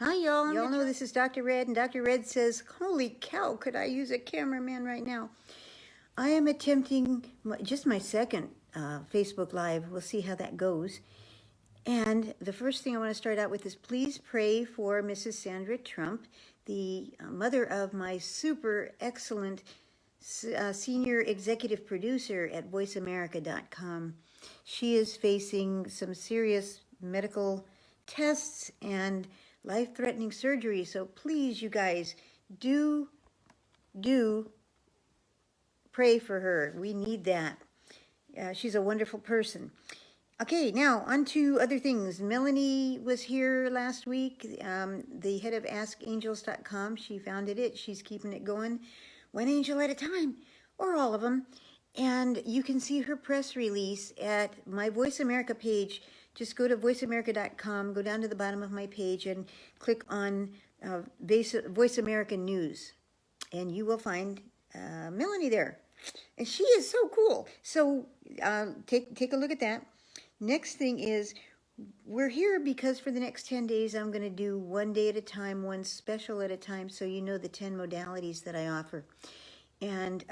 Hi, y'all. Y'all know this is DrRed, and DrRed says, holy cow, could I use a cameraman right now? I am attempting just my second Facebook Live. We'll see how that goes. And the first thing I want to start out with is please pray for Mrs. Sandra Trump, the mother of my super excellent senior executive producer at voiceamerica.com. She is facing some serious medical tests and life-threatening surgery. So please, you guys, do pray for her. We need that. She's a wonderful person. Okay, now on to other things. Melanie was here last week, the head of AskAngels.com. She founded it. She's keeping it going one angel at a time, or all of them. And you can see her press release at my Voice America page. Just go to voiceamerica.com, go down to the bottom of my page and click on Voice America News. And you will find Melanie there. And she is so cool. So take a look at that. Next thing is, we're here because for the next 10 days, I'm going to do one day at a time, one special at a time, so you know the 10 modalities that I offer. And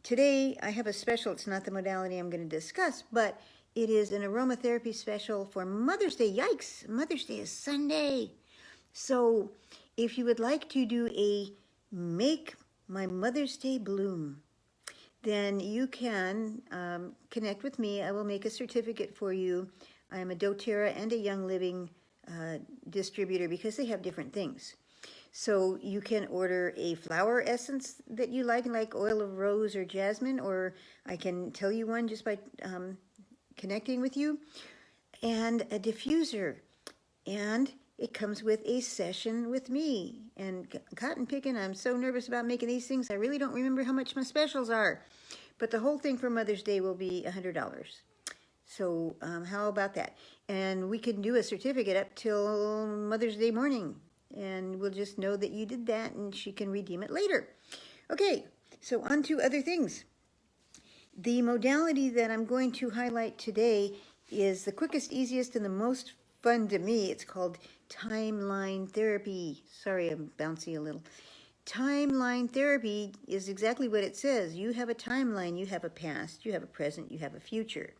today, I have a special. It's not the modality I'm going to discuss, but it is an aromatherapy special for Mother's Day. Yikes! Mother's Day is Sunday. So if you would like to do a Make My Mother's Day Bloom, then you can connect with me. I will make a certificate for you. I'm a doTERRA and a Young Living distributor because they have different things. So you can order a flower essence that you like oil of rose or jasmine, or I can tell you one just by connecting with you, and a diffuser. And it comes with a session with me. And cotton picking, I'm so nervous about making these things, I really don't remember how much my specials are. But the whole thing for Mother's Day will be $100. So how about that? And we can do a certificate up till Mother's Day morning. And we'll just know that you did that and she can redeem it later. Okay, so on to other things. The modality that I'm going to highlight today is the quickest, easiest, and the most fun to me. It's called timeline therapy. Sorry, I'm bouncy a little. Timeline therapy is exactly what it says. You have a timeline. You have a past. You have a present. You have a future.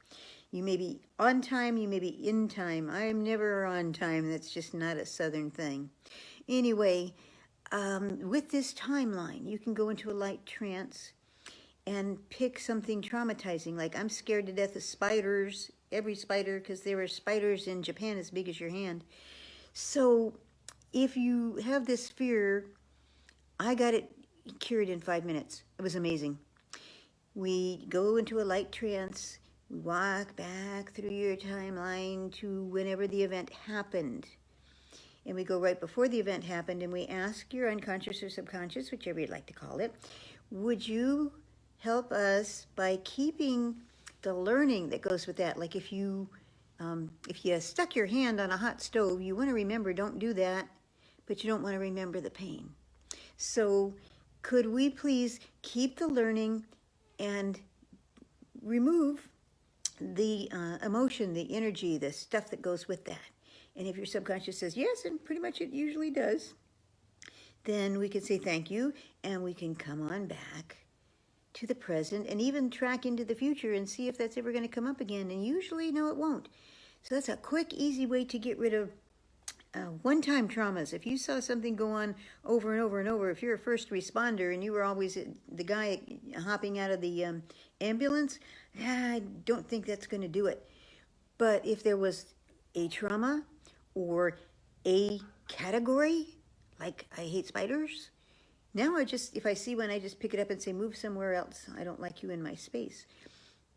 You may be on time. You may be in time. I am never on time. That's just not a Southern thing. Anyway, with this timeline, you can go into a light trance and pick something traumatizing. Like, I'm scared to death of spiders. Every spider, because there are spiders in Japan as big as your hand. So if you have this fear, I got it cured in 5 minutes. It was amazing. We go into a light trance. We walk back through your timeline to whenever the event happened. And we go right before the event happened, and we ask your unconscious or subconscious, whichever you'd like to call it, would you help us by keeping the learning that goes with that? Like if you stuck your hand on a hot stove, you want to remember, don't do that, but you don't want to remember the pain. So could we please keep the learning and remove the emotion, the energy, the stuff that goes with that? And if your subconscious says yes, and pretty much it usually does, then we can say thank you, and we can come on back to the present and even track into the future and see if that's ever going to come up again. And usually, no, it won't. So that's a quick, easy way to get rid of one-time traumas. If you saw something go on over and over and over, if you're a first responder and you were always the guy hopping out of the ambulance, I don't think that's going to do it. But if there was a trauma or a category, like I hate spiders, now if I see one, I just pick it up and say, move somewhere else. I don't like you in my space.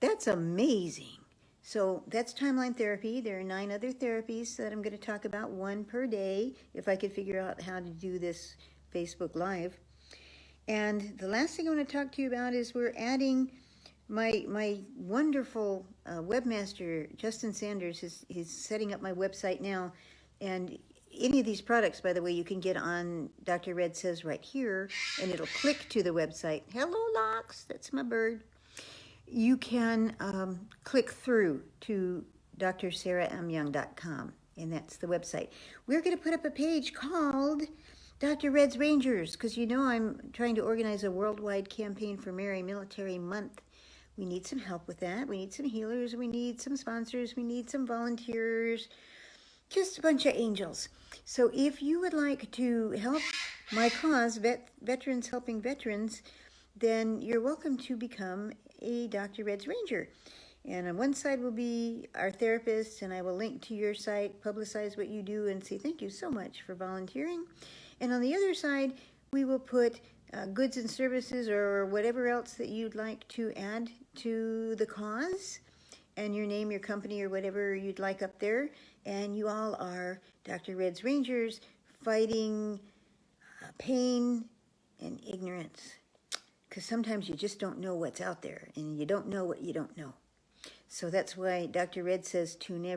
That's amazing. So that's timeline therapy. There are 9 other therapies that I'm going to talk about, 1 per day, if I could figure out how to do this Facebook Live. And the last thing I want to talk to you about is we're adding my wonderful webmaster, Justin Sanders, he's setting up my website now. And any of these products, by the way, you can get on DrRed Says right here, and it'll click to the website. Hello, Lox, that's my bird. You can click through to drsarahmyoung.com, and that's the website. We're going to put up a page called DrRed's Rangers, because you know I'm trying to organize a worldwide campaign for Merry Military Month. We need some help with that. We need some healers. We need some sponsors. We need some volunteers. Just a bunch of angels. So if you would like to help my cause, Veterans Helping Veterans, then you're welcome to become a DrRed's Ranger. And on one side will be our therapist, and I will link to your site, publicize what you do, and say thank you so much for volunteering. And on the other side, we will put goods and services or whatever else that you'd like to add to the cause, and your name, your company, or whatever you'd like up there. And you all are DrRed's Rangers fighting pain and ignorance. Because sometimes you just don't know what's out there, and you don't know what you don't know. So that's why DrRed says tune in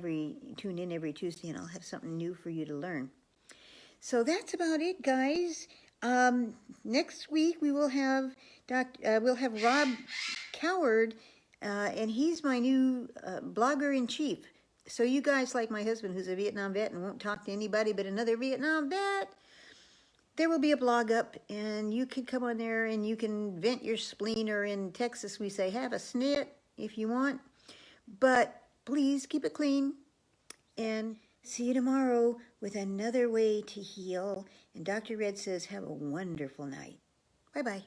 every Tuesday, and I'll have something new for you to learn. So that's about it, guys. Next week we will have Rob Coward, and he's my new blogger in chief. So you guys, like my husband, who's a Vietnam vet and won't talk to anybody but another Vietnam vet, there will be a blog up, and you can come on there and you can vent your spleen, or in Texas we say have a snit if you want. But please keep it clean, and see you tomorrow with another way to heal. And DrRed says have a wonderful night. Bye-bye.